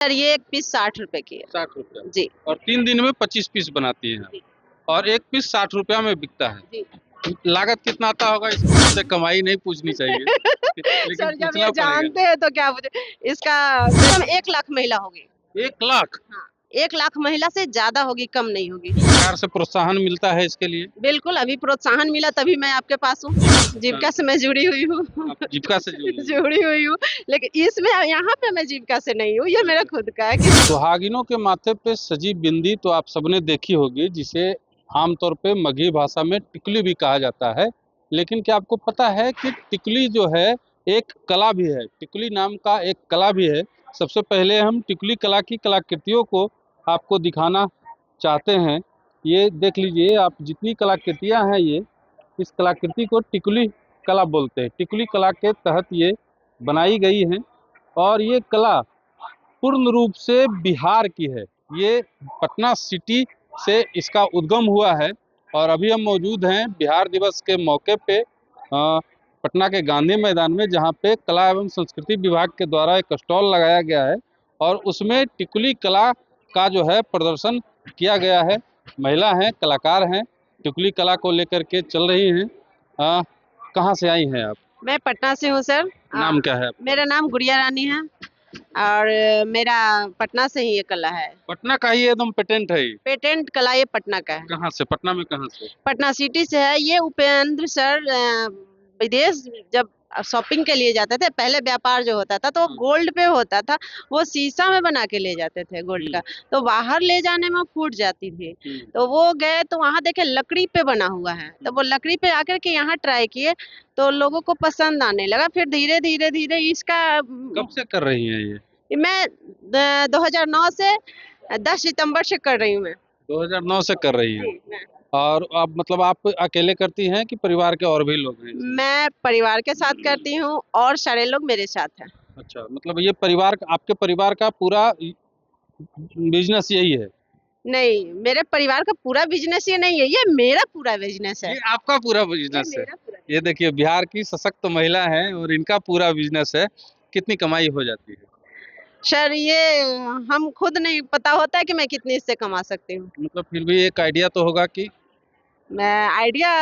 Sir ये एक piece 60 रुपए की है। 60 रुपया जी और 3 दिन में 25 पीस बनाती हैं जी और एक पीस 60 रुपया में बिकता है। जी लागत कितना आता होगा इससे कमाई नहीं पूछनी चाहिए लेकिन सर जब पूछना ये पड़ेगा। जानते हैं तो क्या पूछे। इसका मिनिमम 1 लाख महिला होगी। 1 लाख हाँ 1 लाख महिला से ज्यादा होगी, कम नहीं होगी। सरकार से प्रोत्साहन मिलता है इसके लिए। बिल्कुल, अभी प्रोत्साहन मिला तभी मैं आपके पास हूँ। जीविका से मैं जुड़ी हुई हूँ आप जीविका से जुड़ी हैं। जुड़ी हुई हूँ, लेकिन इसमें यहाँ पे मैं जीविका से नहीं हूँ, ये मेरा खुद का है कि सुहागिनों के माथे पे सजी बिंदी तो आप सबने देखी होगी, जिसे आमतौर पे मगही भाषा में टिकुली भी कहा जाता है। लेकिन क्या आपको पता है कि टिकुली जो है एक कला भी है, टिकुली नाम का एक कला भी है। सबसे पहले हम टिकुली कला की कलाकृतियों को आपको दिखाना चाहते हैं। ये देख लीजिए आप, जितनी कलाकृतियां हैं ये, इस कलाकृति को टिकुली कला बोलते हैं। टिकुली कला के तहत ये बनाई गई हैं और ये कला पूर्ण रूप से बिहार की है। ये पटना सिटी से इसका उद्गम हुआ है और अभी हम मौजूद हैं बिहार दिवस के मौके पे पटना के गांधी मैदान में, जहां पे कला एवं संस्कृति विभाग के द्वारा एक स्टॉल लगाया गया है और उसमें टिकुली कला का जो है प्रदर्शन किया गया है। महिला हैं, कलाकार हैं, टिकुली कला को लेकर के चल रही हैं। कहाँ से आई हैं आप? मैं पटना से हूँ सर। नाम क्या है आपका? मेरा नाम गुड़िया रानी है और मेरा पटना से ही ये कला है। पटना का ही एकदम पेटेंट है ये? पेटेंट कला ये पटना का है। कहाँ से? पटना में कहाँ से? पटना सिटी से है। ये उपेंद्र सर विदेश जब शॉपिंग के लिए जाते थे, पहले व्यापार जो होता था तो गोल्ड पे होता था, वो शीशा में बना के ले जाते थे गोल्ड का, तो बाहर ले जाने में फूट जाती थी। तो वो गए तो वहां देखे लकड़ी पे बना हुआ है, तो वो लकड़ी पे आकर के यहाँ ट्राई किए तो लोगों को पसंद आने लगा। फिर धीरे धीरे धीरे इसका कब से कर रही हैं ये? मैं 2009 से 10 सितंबर से कर रही हूँ मैं। 2009 से कर रही हैं मैं और अब मतलब आप अकेले करती हैं कि परिवार के और भी लोग हैं? मैं परिवार के साथ करती हूँ और सारे लोग मेरे साथ हैं। अच्छा, मतलब ये परिवार, आपके परिवार का पूरा बिजनेस यही है? नहीं, मेरे परिवार का पूरा बिजनेस ये नहीं है, ये मेरा पूरा बिजनेस है। ये आपका पूरा ये बिजनेस है? मेरा पूरा। ये देखिए बिहार की सशक्त महिला है और इनका पूरा बिजनेस है। कितनी कमाई हो जाती है? सर ये हम खुद नहीं पता होता है कि मैं कितनी इससे कमा सकती हूँ। मतलब फिर भी एक आइडिया तो होगा कि मैं आइडिया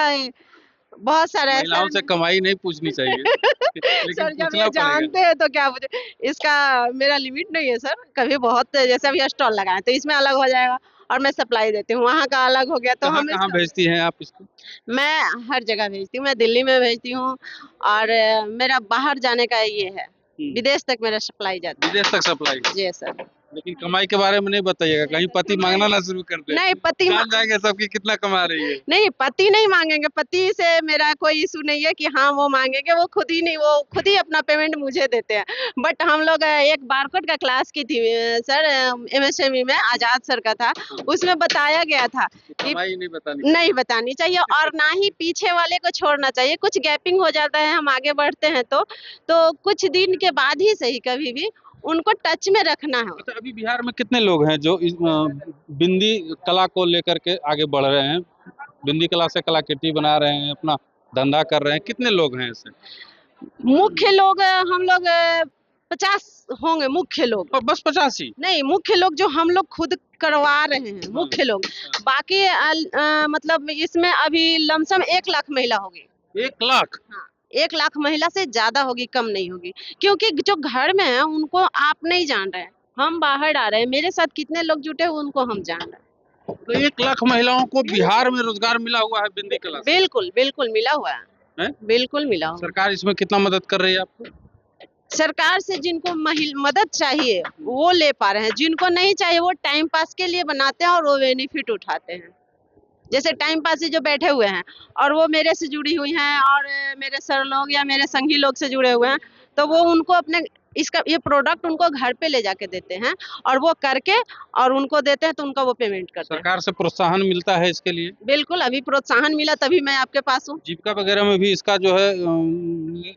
बहुत सारा है महिलाओं से सर। कमाई नहीं पूछनी चाहिए लेकिन सर जब पूछना ये पड़ेगा। जानते हैं तो क्या पूछे। इसका मेरा लिमिट नहीं है सर, कभी बहुत जैसे अभी स्टॉल लगाए तो इसमें अलग हो जाएगा और मैं सप्लाई देती हूँ, वहाँ का अलग हो गया तो कहाँ हम कहाँ भेजती हैं आप इसको? मैं हर जगह भेजती हूँ। मैं दिल्ली में भेजती हूँ और मेरा बाहर जाने का ये है, विदेश तक मेरा सप्लाई जाता है। विदेश तक सप्लाई? जी सर। लेकिन कमाई के बारे में नहीं बताइएगा, कहीं पति मांगना ना शुरू कर दे। नहीं पति जान जाएंगे सबकी कितना कमा रही है। नहीं पति नहीं मांगेंगे, पति से मेरा कोई इशू नहीं है कि हाँ वो मांगेंगे, वो खुद ही नहीं, वो खुद ही अपना पेमेंट मुझे देते हैं। बट हम लोग एक बारकोड का क्लास की थी सर, एमएसएमई में आजाद सर का था, उसमें बताया गया था कि कमाई नहीं बतानी चाहिए और ना ही पीछे वाले को छोड़ना चाहिए। कुछ गैपिंग हो जाता है, हम आगे बढ़ते हैं तो कुछ दिन के बाद ही सही कभी भी उनको टच में रखना है। अच्छा, अभी बिहार में कितने लोग हैं जो इस बिंदी कला को लेकर के आगे बढ़ रहे हैं, बिंदी कला से कलाकृति बना रहे हैं, अपना धंधा कर रहे हैं? कितने लोग हैं ऐसे? मुख्य लोग हम लोग 50 होंगे मुख्य लोग। और बस 50 ही? नहीं, मुख्य लोग जो हम लोग खुद करवा रहे हैं मुख्य लोग। बाकी मतलब इसमें अभी लमसम 1 लाख महिला होगी। 1 लाख? हाँ 1 लाख महिला से ज्यादा होगी, कम नहीं होगी, क्योंकि जो घर में है उनको आप नहीं जान रहे हैं, हम बाहर आ रहे हैं। मेरे साथ कितने लोग जुटे हैं उनको हम जान रहे हैं। तो 1 लाख महिलाओं को बिहार में रोजगार मिला हुआ है बिंदी कला से? बिल्कुल बिल्कुल मिला हुआ है, हैं? बिल्कुल मिला हुआ। सरकार इसमें कितना मदद कर रही है आपको? सरकार से जिनको मदद चाहिए वो ले पा रहे हैं, जिनको नहीं चाहिए वो टाइम पास के लिए बनाते हैं और वो बेनिफिट उठाते हैं। जैसे टाइम पास से जो बैठे हुए हैं और वो मेरे से जुड़ी हुई हैं और मेरे सर लोग या मेरे संगी लोग से जुड़े हुए हैं, तो वो उनको अपने इसका ये प्रोडक्ट उनको घर पे ले जाके देते हैं और वो करके और उनको देते हैं तो उनका वो पेमेंट करते हैं। सरकार से प्रोत्साहन मिलता है इसके लिए? बिल्कुल, अभी प्रोत्साहन मिला तभी मैं आपके पास हूँ। जीविका वगैरह में भी इसका जो है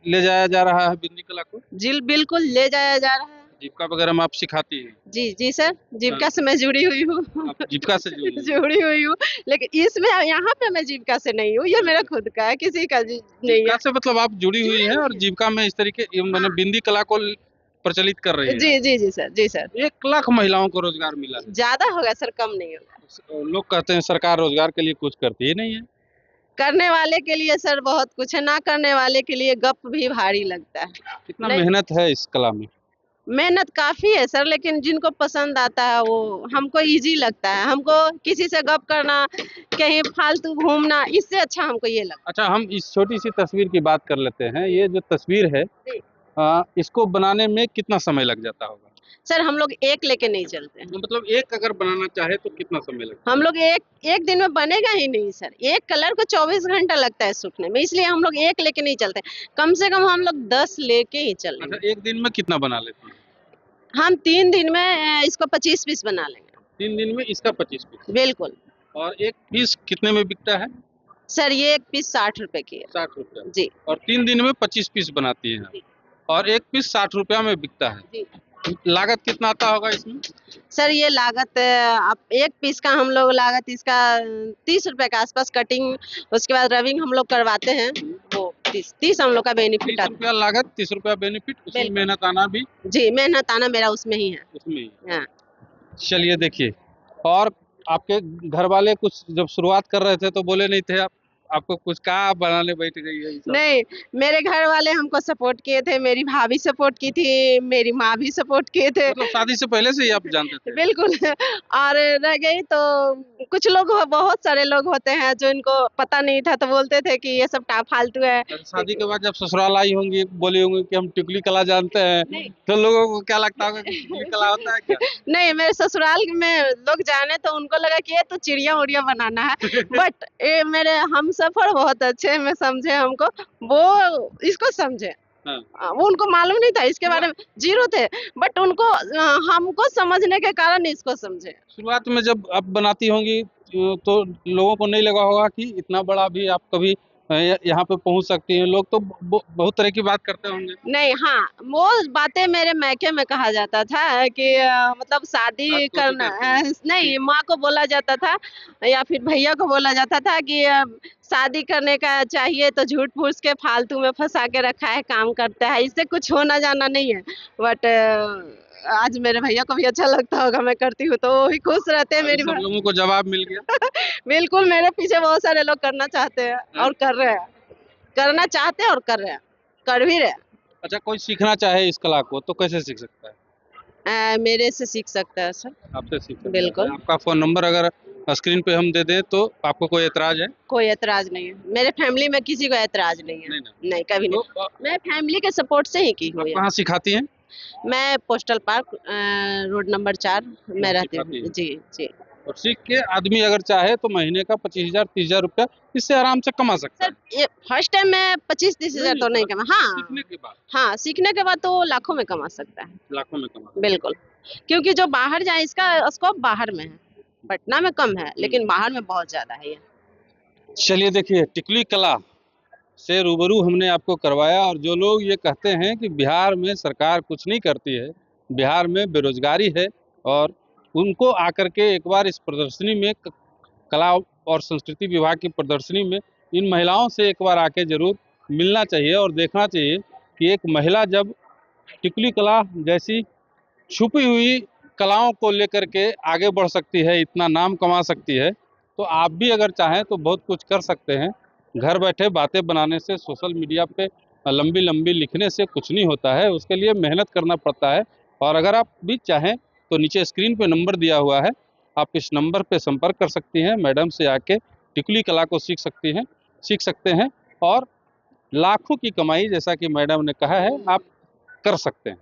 ले जाया जा रहा है बिंदी कला को? जी बिल्कुल ले जाया जा रहा है। जीविका वगैरह में आप सिखाती हैं? जी जी सर, जीविका से मैं जुड़ी हुई हूँ आप जीविका से जुड़ी हैं? जुड़ी हुई हूँ, लेकिन इसमें यहाँ पे मैं जीविका से नहीं हूँ, ये मेरा खुद का है, किसी का नहीं जीविका है। से मतलब आप जुड़ी हुई हैं और जीविका में इस तरीके मैंने बिंदी कला को प्रचलित कर रही है। जी जी जी सर, जी सर। 1 लाख महिलाओं को रोजगार मिला है। ज्यादा होगा सर, कम नहीं होगा। लोग कहते हैं सरकार रोजगार के लिए कुछ करती ही नहीं है। करने वाले के लिए सर बहुत कुछ है, ना करने वाले के लिए गप भी भारी लगता है। कितना नहीं, मेहनत है इस कला में? मेहनत काफी है सर, लेकिन जिनको पसंद आता है वो, हमको इजी लगता है। हमको किसी से गप करना, कहीं फालतू घूमना, इससे अच्छा हमको ये लगता अच्छा, हम इस छोटी सी तस्वीर की बात कर लेते हैं। ये जो तस्वीर है, है। इसको बनाने में कितना समय लग जाता होगा? सर हम लोग एक लेके नहीं चलते हैं। मतलब एक अगर बनाना चाहे तो कितना समय लगता हम लोग एक एक दिन में बनेगा ही नहीं सर। एक कलर को 24 घंटा लगता है सूखने में, इसलिए हम लोग एक लेके नहीं चलते। कम से कम हम लोग 10 लेके ही है? चलेंगे। अच्छा, एक दिन में कितना बना लेते हैं? हम 3 दिन में इसको 25 पीस बना लेंगे। 3 दिन में इसका 25 पीस। बिल्कुल। और एक पीस कितने में बिकता है? सर ये एक पीस 60 रुपए की है। 60 रुपया। जी और 3 दिन में 25 पीस बनाती हैं जी। और एक पीस 60 रुपया में बिकता है। जी लागत कितना आता होगा इसमें? सर ये लागत, आप एक पीस का हम लोग लागत इसका 30 रुपए के आसपास कटिंग, उसके बाद रविंग हम लोग करवाते हैं, वो 30 हम लोग का 30 बेनिफिट आता रुपया लागत, 30 रुपया बेनिफिट, उसमें बिल्कुल। मेहनत आना भी है। जी, मेहनत आना मेरा उसमें ही है। उसमें ही। हाँ। चलिए देखिए, और आपके घर वाले कुछ जब शुरुआत कर रहे थे तो बोले नहीं थे आप? आपको कुछ कहा, आप बनाने बैठ गई है ये सब? नहीं, मेरे घर वाले हमको सपोर्ट किए थे, मेरी भाभी सपोर्ट की थी, मेरी माँ भी सपोर्ट किए थे। मतलब शादी से पहले से ही आप जानते थे? बिल्कुल। और रह गई तो कुछ लोग, बहुत सारे लोग होते हैं जो इनको पता नहीं था, तो बोलते थे कि ये सब फालतू है। और शादी के बाद जब ससुराल आई होंगी, बोली होंगी कि हम टिकुली कला जानते हैं, नहीं। तो लोगों को क्या लगता होगा कि टिकुली कला होता है क्या? नहीं, मेरे ससुराल में लोग जाने तो उनको लगा कि ये तो चिड़िया उड़िया बनाना है। बट ये मेरे हम सफर बहुत अच्छे में समझे हमको, वो इसको समझे। हाँ। वो उनको मालूम नहीं था, इसके बारे में जीरो थे, बट उनको हमको समझने के कारण इसको समझे। शुरुआत में जब आप बनाती होंगी तो लोगों को नहीं लगा होगा कि इतना बड़ा भी आप कभी यहाँ पे पहुंच सकती हैं। लोग तो बहुत तरह की बात करते होंगे। नहीं, हाँ, वो बातें मेरे मायके में कहा जाता था कि मतलब शादी बात तो करना, करते हैं। नहीं, माँ को बोला जाता था या फिर भैया को बोला जाता था कि शादी करने का चाहिए तो झूठ फूस के फालतू में फंसा के रखा है, काम करता है, इससे कुछ होना जाना नहीं है। बट आज मेरे भैया को भी अच्छा लगता होगा मैं करती हूँ, तो वो भी खुश रहते हैं। अभी मेरी सब लोगों को जवाब मिल गया। बिल्कुल, मेरे पीछे बहुत सारे लोग करना चाहते हैं और कर रहे हैं, करना चाहते हैं और कर रहे हैं, कर भी रहे हैं। अच्छा, कोई सीखना चाहे इस कला को तो कैसे सीख सकता है? मेरे से सीख सकता है सर। आपसे सीख सकता बिल्कुल। है। आपका फोन नंबर अगर स्क्रीन पे हम दे दें तो आपको कोई एतराज है? कोई एतराज नहीं है, मेरे फैमिली में किसी को एतराज नहीं है। नहीं ना? नहीं, कभी तो नहीं। मैं फैमिली के सपोर्ट से ही की हूँ आप ये। कहाँ सिखाती हैं? मैं पोस्टल पार्क रोड नंबर 4 में रहती सिखाती हूँ। हैं। जी जी और सीख के आदमी अगर चाहे तो महीने का 25,000 30,000 रुपया इससे आराम से कमा सकता सर, ये फर्स्ट टाइम में 25-30 हजार तो नहीं कमा। हाँ, सीखने के बाद हाँ, सीखने के बाद तो लाखों में कमा सकता है। लाखों में कमा सकता बिल्कुल, क्योंकि जो बाहर जाए, इसका स्कोप बाहर में है, पटना में कम है, लेकिन बाहर में बहुत ज्यादा है ये। है। चलिए देखिए, टिकुली कला से रूबरू हमने आपको करवाया। और जो लोग ये कहते हैं कि बिहार में सरकार कुछ नहीं करती है, बिहार में बेरोजगारी है, और उनको आकर के एक बार इस प्रदर्शनी में कला और संस्कृति विभाग की प्रदर्शनी में इन महिलाओं से एक बार आके जरूर मिलना चाहिए और देखना चाहिए कि एक महिला जब टिकुली कला जैसी छुपी हुई कलाओं को लेकर के आगे बढ़ सकती है, इतना नाम कमा सकती है, तो आप भी अगर चाहें तो बहुत कुछ कर सकते हैं। घर बैठे बातें बनाने से, सोशल मीडिया पे लंबी लंबी लिखने से कुछ नहीं होता है, उसके लिए मेहनत करना पड़ता है। और अगर आप भी चाहें तो नीचे स्क्रीन पे नंबर दिया हुआ है, आप इस नंबर पे संपर्क कर सकती हैं। मैडम से आके टिकुली कला को सीख सकते हैं और लाखों की कमाई, जैसा कि मैडम ने कहा है, आप कर सकते हैं।